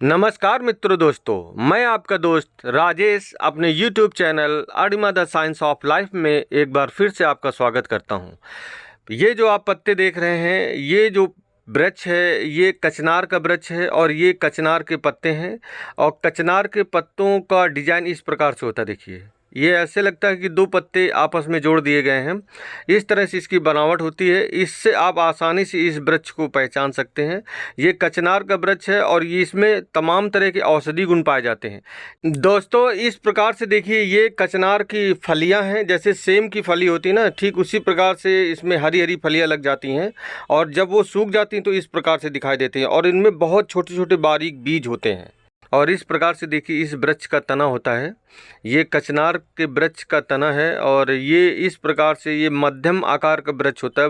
नमस्कार मित्रों दोस्तों, मैं आपका दोस्त राजेश अपने YouTube चैनल अडिमा द साइंस ऑफ लाइफ में एक बार फिर से आपका स्वागत करता हूं। ये जो आप पत्ते देख रहे हैं, ये जो वृक्ष है ये कचनार का वृक्ष है और ये कचनार के पत्ते हैं। और कचनार के पत्तों का डिजाइन इस प्रकार से होता है। देखिए, ये ऐसे लगता है कि दो पत्ते आपस में जोड़ दिए गए हैं। इस तरह से इसकी बनावट होती है। इससे आप आसानी से इस वृक्ष को पहचान सकते हैं। ये कचनार का वृक्ष है और ये इसमें तमाम तरह के औषधि गुण पाए जाते हैं। दोस्तों, इस प्रकार से देखिए, ये कचनार की फलियां हैं। जैसे सेम की फली होती है ना, ठीक उसी प्रकार से इसमें हरी हरी फलियां लग जाती हैं और जब वो सूख जाती हैं तो इस प्रकार से दिखाई देती हैं और इनमें बहुत छोटे छोटे बारीक बीज होते हैं। और इस प्रकार से देखिए, इस वृक्ष का तना होता है। ये कचनार के वृक्ष का तना है और ये इस प्रकार से ये मध्यम आकार का वृक्ष होता है।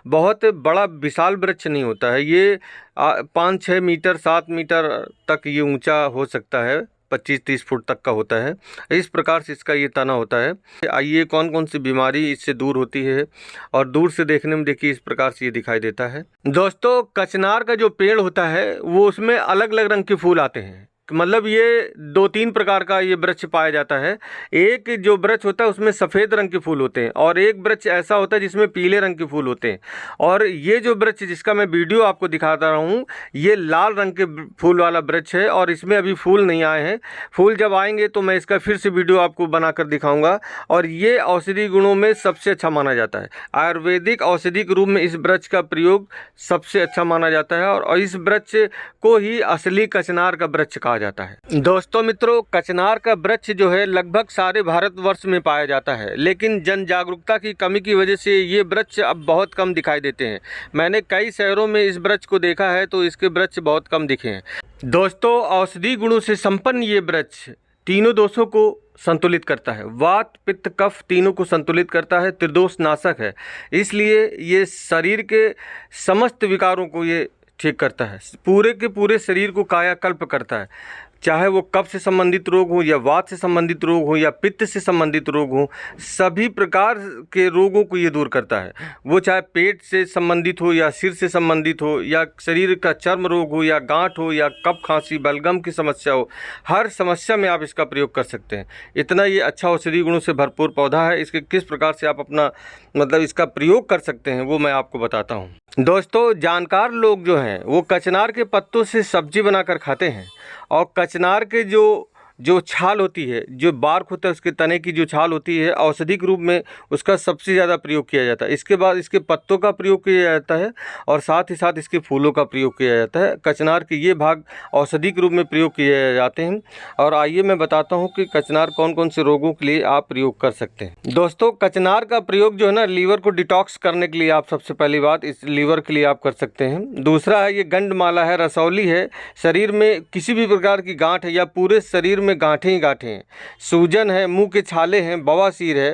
बहुत बड़ा विशाल वृक्ष नहीं होता है। ये 5-6 मीटर 7 मीटर तक ये ऊंचा हो सकता है, 25-30 फुट तक का होता है। इस प्रकार से इसका ये तना होता है। आइए, कौन कौन सी बीमारी इससे दूर होती है और दूर से देखने में देखिए इस प्रकार से ये दिखाई देता है। दोस्तों, कचनार का जो पेड़ होता है वो उसमें अलग अलग रंग के फूल आते हैं। मतलब ये 2-3 प्रकार का ये वृक्ष पाया जाता है। एक जो वृक्ष होता है उसमें सफ़ेद रंग के फूल होते हैं और एक वृक्ष ऐसा होता है जिसमें पीले रंग के फूल होते हैं। और ये जो वृक्ष जिसका मैं वीडियो आपको दिखाता रहा हूँ, ये लाल रंग के फूल वाला वृक्ष है और इसमें अभी फूल नहीं आए हैं। फूल जब आएंगे तो मैं इसका फिर से वीडियो आपको बनाकर दिखाऊँगा। और ये औषधि गुणों में सबसे अच्छा माना जाता है। आयुर्वेदिक औषधि के रूप में इस वृक्ष का प्रयोग सबसे अच्छा माना जाता है और इस वृक्ष को ही असली कचनार का वृक्ष कहा जाता है। दोस्तों मित्रों, कचनार का वृक्ष जो है लगभग सारे भारतवर्ष में पाया जाता है, लेकिन जन जागरूकता की कमी की वजह से ये वृक्ष अब बहुत कम दिखाई देते हैं। मैंने कई शहरों में इस वृक्ष को देखा है तो इसके वृक्ष बहुत कम दिखे हैं। दोस्तों, औषधि गुणों से संपन्न ये वृक्ष तीनों दोषों को संतुलित करता है। वात, पित्त, कफ तीनों को संतुलित करता है। त्रिदोष नाशक है, इसलिए ये शरीर के समस्त विकारों को ये ठीक करता है। पूरे के पूरे शरीर को कायाकल्प करता है। चाहे वो कफ से संबंधित रोग हो या वात से संबंधित रोग हो या पित्त से संबंधित रोग हो, सभी प्रकार के रोगों को ये दूर करता है। वो चाहे पेट से संबंधित हो या सिर से संबंधित हो या शरीर का चर्म रोग हो या गांठ हो या कफ, खांसी, बलगम की समस्या हो, हर समस्या में आप इसका प्रयोग कर सकते हैं। इतना ये अच्छा औषधि गुणों से भरपूर पौधा है। इसके किस प्रकार से आप अपना इसका प्रयोग कर सकते हैं वो मैं आपको बताता हूँ। दोस्तों, जानकार लोग जो हैं वो कचनार के पत्तों से सब्जी बनाकर खाते हैं और कचनार के जो छाल होती है, जो बार्क होता है, उसके तने की जो छाल होती है, औषधि के रूप में उसका सबसे ज़्यादा प्रयोग किया जाता है। इसके बाद इसके पत्तों का प्रयोग किया जाता है और साथ ही साथ इसके फूलों का प्रयोग किया जाता है। कचनार के ये भाग औषधि के रूप में प्रयोग किए जाते हैं। और आइए मैं बताता हूँ कि कचनार कौन कौन से रोगों के लिए आप प्रयोग कर सकते हैं। दोस्तों, कचनार का प्रयोग जो है ना, लीवर को डिटॉक्स करने के लिए आप सबसे पहली बात इस लीवर के लिए आप कर सकते हैं। दूसरा है, ये गंडमाला है, रसौली है। शरीर में किसी भी प्रकार की गांठ है या पूरे शरीर में गांठें ही गांठें हैं, सूजन है, मुंह के छाले हैं, बवासीर है,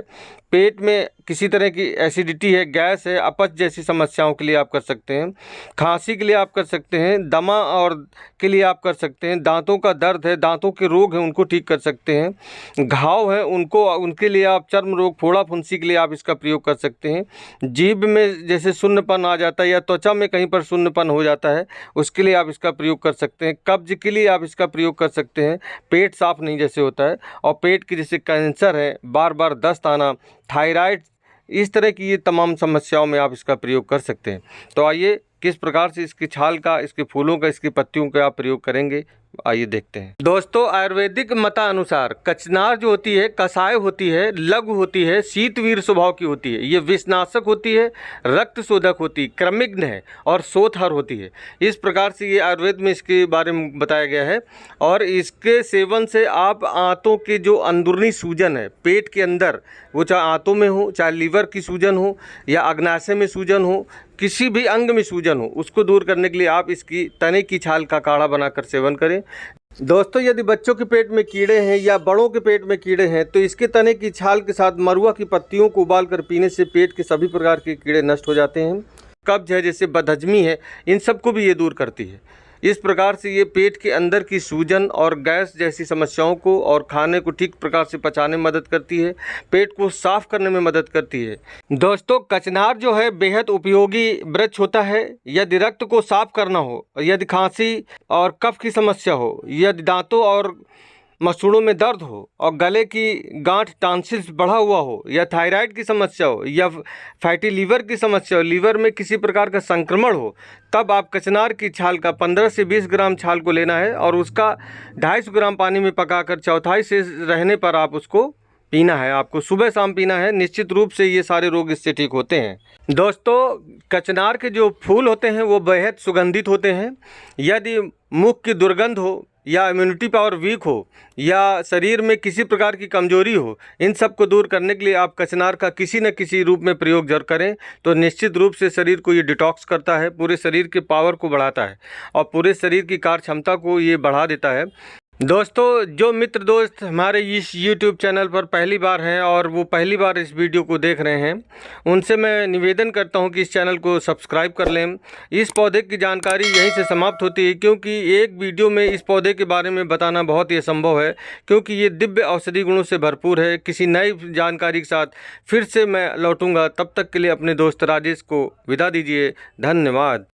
पेट में किसी तरह की एसिडिटी है, गैस है, अपच जैसी समस्याओं के लिए आप कर सकते हैं। खांसी के लिए आप कर सकते हैं। दमा और के लिए आप कर सकते हैं। दांतों का दर्द है, दांतों के रोग हैं, उनको ठीक कर सकते हैं। घाव है उनके लिए आप चर्म रोग, फोड़ा फुंसी के लिए आप इसका प्रयोग कर सकते हैं। जीभ में जैसे शून्यपन आ जाता है या त्वचा में कहीं पर शून्यपन हो जाता है, उसके लिए आप इसका प्रयोग कर सकते हैं। कब्ज के लिए आप इसका प्रयोग कर सकते हैं। पेट साफ नहीं जैसे होता है और पेट की जैसे कैंसर है, बार बार दस्त आना, थायराइड, इस तरह की ये तमाम समस्याओं में आप इसका प्रयोग कर सकते हैं। तो आइए, किस प्रकार से इसकी छाल का, इसके फूलों का, इसकी पत्तियों का आप प्रयोग करेंगे, आइए देखते हैं। दोस्तों, आयुर्वेदिक मतानुसार कचनार जो होती है कषाय होती है, लघु होती है, शीतवीर स्वभाव की होती है। ये विषनाशक होती है, रक्त शोधक होती है, क्रमिग्न है और शोथहर होती है। इस प्रकार से ये आयुर्वेद में इसके बारे में बताया गया है। और इसके सेवन से आप आंतों के जो अंदरूनी सूजन है पेट के अंदर, वो चाहे आंतों में हो, चाहे लीवर की सूजन हो या अग्नाशय में सूजन हो, किसी भी अंग में सूजन हो, उसको दूर करने के लिए आप इसकी तने की छाल का काढ़ा बनाकर सेवन करें। दोस्तों, यदि बच्चों के पेट में कीड़े हैं या बड़ों के पेट में कीड़े हैं तो इसके तने की छाल के साथ मरुआ की पत्तियों को उबालकर पीने से पेट के सभी प्रकार के कीड़े नष्ट हो जाते हैं। कब्ज है, जैसे बदहजमी है, इन सब को भी ये दूर करती है। इस प्रकार से ये पेट के अंदर की सूजन और गैस जैसी समस्याओं को और खाने को ठीक प्रकार से पचाने में मदद करती है, पेट को साफ करने में मदद करती है। दोस्तों, कचनार जो है बेहद उपयोगी वृक्ष होता है। यदि रक्त को साफ करना हो, यदि खांसी और कफ की समस्या हो, यदि दांतों और मसूड़ों में दर्द हो और गले की गांठ टॉन्सिल्स बढ़ा हुआ हो, या थायराइड की समस्या हो, या फैटी लीवर की समस्या हो, लीवर में किसी प्रकार का संक्रमण हो, तब आप कचनार की छाल का 15 से 20 ग्राम छाल को लेना है और उसका 250 ग्राम पानी में पकाकर चौथाई से रहने पर आप उसको पीना है। आपको सुबह शाम पीना है। निश्चित रूप से ये सारे रोग इससे ठीक होते हैं। दोस्तों, कचनार के जो फूल होते हैं वो बेहद सुगंधित होते हैं। यदि मुख की दुर्गंध हो, या इम्यूनिटी पावर वीक हो, या शरीर में किसी प्रकार की कमजोरी हो, इन सब को दूर करने के लिए आप कचनार का किसी न किसी रूप में प्रयोग जरूर करें। तो निश्चित रूप से शरीर को ये डिटॉक्स करता है, पूरे शरीर के पावर को बढ़ाता है और पूरे शरीर की कार्य क्षमता को ये बढ़ा देता है। दोस्तों, जो मित्र दोस्त हमारे इस YouTube चैनल पर पहली बार हैं और वो पहली बार इस वीडियो को देख रहे हैं, उनसे मैं निवेदन करता हूं कि इस चैनल को सब्सक्राइब कर लें। इस पौधे की जानकारी यहीं से समाप्त होती है, क्योंकि एक वीडियो में इस पौधे के बारे में बताना बहुत ही असंभव है, क्योंकि ये दिव्य औषधि गुणों से भरपूर है। किसी नई जानकारी के साथ फिर से मैं लौटूंगा। तब तक के लिए अपने दोस्त राजेश को विदा दीजिए। धन्यवाद।